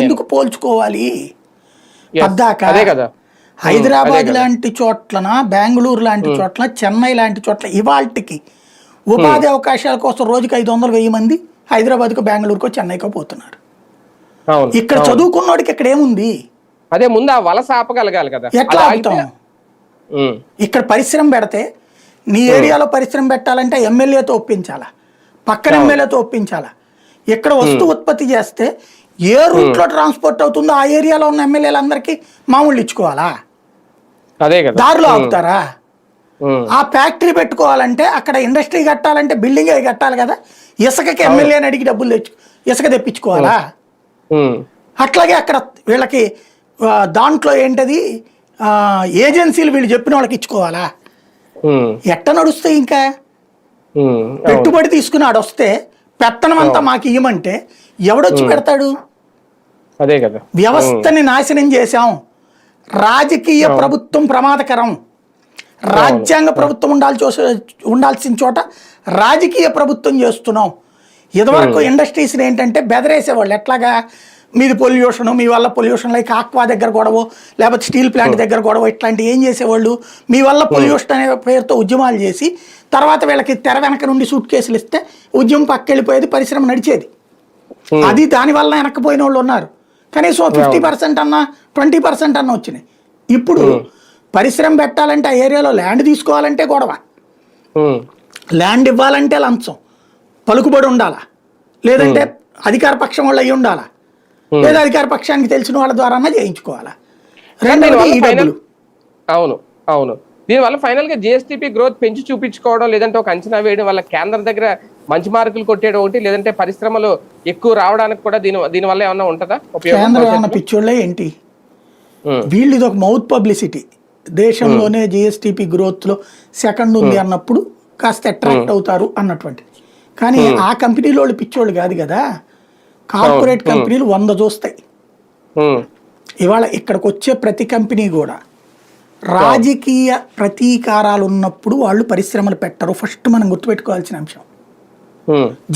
ఎందుకు పోల్చుకోవాలి పద్దాక? హైదరాబాద్ లాంటి చోట్లన, బెంగళూరు లాంటి చోట్ల, చెన్నై లాంటి చోట్ల ఇవాళకి ఉపాధి అవకాశాల కోసం రోజుకి 500,000 మంది హైదరాబాద్కు, బెంగళూరుకో, చెన్నైకో పోతున్నారు. ఇక్కడ చదువుకున్నోడికి ఇక్కడ ఏముంది? అదే ముందు ఆ వలస ఆపగలగాలి కదా. ఎట్లా ఆపుతాం? ఇక్కడ పరిశ్రమ పెడితే, నీ ఏరియాలో పరిశ్రమ పెట్టాలంటే ఎమ్మెల్యేతో ఒప్పించాలా, పక్కన ఎమ్మెల్యేతో ఒప్పించాలా. ఇక్కడ వస్తువు ఉత్పత్తి చేస్తే ఏ రూట్లో ట్రాన్స్పోర్ట్ అవుతుందో ఆ ఏరియాలో ఉన్న ఎమ్మెల్యేలందరికీ మామూలు ఇచ్చుకోవాలా? దారిలో ఆపుతారా? ఆ ఫ్యాక్టరీ పెట్టుకోవాలంటే, అక్కడ ఇండస్ట్రీ కట్టాలంటే బిల్డింగ్ అవి కట్టాలి కదా. ఇసుకకి ఎమ్మెల్యేని అడిగి డబ్బులు ఇసుక తెప్పించుకోవాలా? అట్లాగే అక్కడ వీళ్ళకి దాంట్లో ఏంటది ఏజెన్సీలు వీళ్ళు చెప్పిన వాళ్ళకి ఇచ్చుకోవాలా? ఎట్ట నడుస్తాయి? ఇంకా పెట్టుబడి తీసుకుని ఆడొస్తే పెత్తనం అంతా మాకు ఇవ్వమంటే ఎవడొచ్చి పెడతాడు? వ్యవస్థని నాశనం చేశాం. రాజకీయ ప్రభుత్వం ప్రమాదకరం. రాజ్యాంగ ప్రభుత్వం ఉండాల్సిన చోట రాజకీయ ప్రభుత్వం చేస్తున్నాం. ఇదివరకు ఇండస్ట్రీస్ని ఏంటంటే బెదరేసేవాళ్ళు. ఎట్లాగా? మీది పొల్యూషన్, మీ వల్ల పొల్యూషన్, లైక్ ఆక్వా దగ్గర గొడవ, లేకపోతే స్టీల్ ప్లాంట్ దగ్గర గొడవ, ఇట్లాంటివి ఏం చేసేవాళ్ళు? మీ వల్ల పొల్యూషన్ అనే పేరుతో ఉద్యమాలు చేసి తర్వాత వీళ్ళకి తెర వెనక నుండి సూట్ కేసులు ఇస్తే ఉద్యమం పక్కెళ్ళిపోయేది, పరిశ్రమ నడిచేది. అది దానివల్ల వెనక్కిపోయిన వాళ్ళు ఉన్నారు. కనీసం 50% అన్నా 20% అన్నా వచ్చినాయి. ఇప్పుడు పరిశ్రమ పెట్టాలంటే ఆ ఏరియాలో ల్యాండ్ తీసుకోవాలంటే గొడవ, ల్యాండ్ ఇవ్వాలంటే లంచం, పలుకుబడి ఉండాలా, లేదంటే అధికార పక్షం వాళ్ళు అయ్యి ఉండాలా, లేదా అధికార పక్షానికి తెలిసిన వాళ్ళ ద్వారా చేయించుకోవాలా. అవును అవును. దీనివల్ల ఫైనల్ గా జిఎస్టిపి గ్రోత్ పెంచి చూపించుకోవడం, లేదంటే ఒక అంచనా వేయడం వల్ల కేంద్రం దగ్గర మంచి మార్కులు కొట్టేయడం ఒకటి, లేదంటే పరిశ్రమలు ఎక్కువ రావడానికి కూడా దీనివల్ల ఏమన్నా ఉంటుందా? కేంద్రం ఏమన్నా పిచ్చోళ్ళే ఏంటి? వీళ్ళు ఇది ఒక మౌత్ పబ్లిసిటీ. దేశంలోనే జిఎస్టిపి గ్రోత్ లో సెకండ్ ఉంది అన్నప్పుడు కాస్త అట్రాక్ట్ అవుతారు అన్నటువంటి. కానీ ఆ కంపెనీలో వాళ్ళు పిచ్చోళ్ళు కాదు కదా. కార్పొరేట్ కంపెనీలు 100 చూస్తాయి. ఇవాళ ఇక్కడికి వచ్చే ప్రతి కంపెనీ కూడా రాజకీయ ప్రతీకారాలు ఉన్నప్పుడు వాళ్ళు పరిశ్రమలు పెట్టరు. ఫస్ట్ మనం గుర్తుపెట్టుకోవాల్సిన అంశం.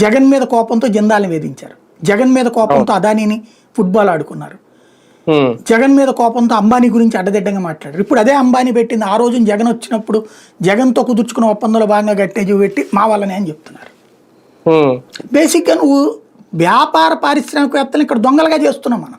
జగన్ మీద కోపంతో జిందాల్ని వేధించారు. జగన్ మీద కోపంతో అదానీని ఫుట్బాల్ ఆడుకున్నారు. జగన్ మీద కోపంతో అంబానీ గురించి అడ్డదిడ్డంగా మాట్లాడారు. ఇప్పుడు అదే అంబానీ పెట్టింది. ఆ రోజు జగన్ వచ్చినప్పుడు జగన్తో కుదుర్చుకున్న ఒప్పందంలో భాగంగా గట్టేజీ పెట్టి మా వల్లనే అని చెప్తున్నారు. బేసిక్గా నువ్వు వ్యాపార పారిశ్రామికవేత్తలు ఇక్కడ దొంగలుగా చేస్తున్నాం మనం.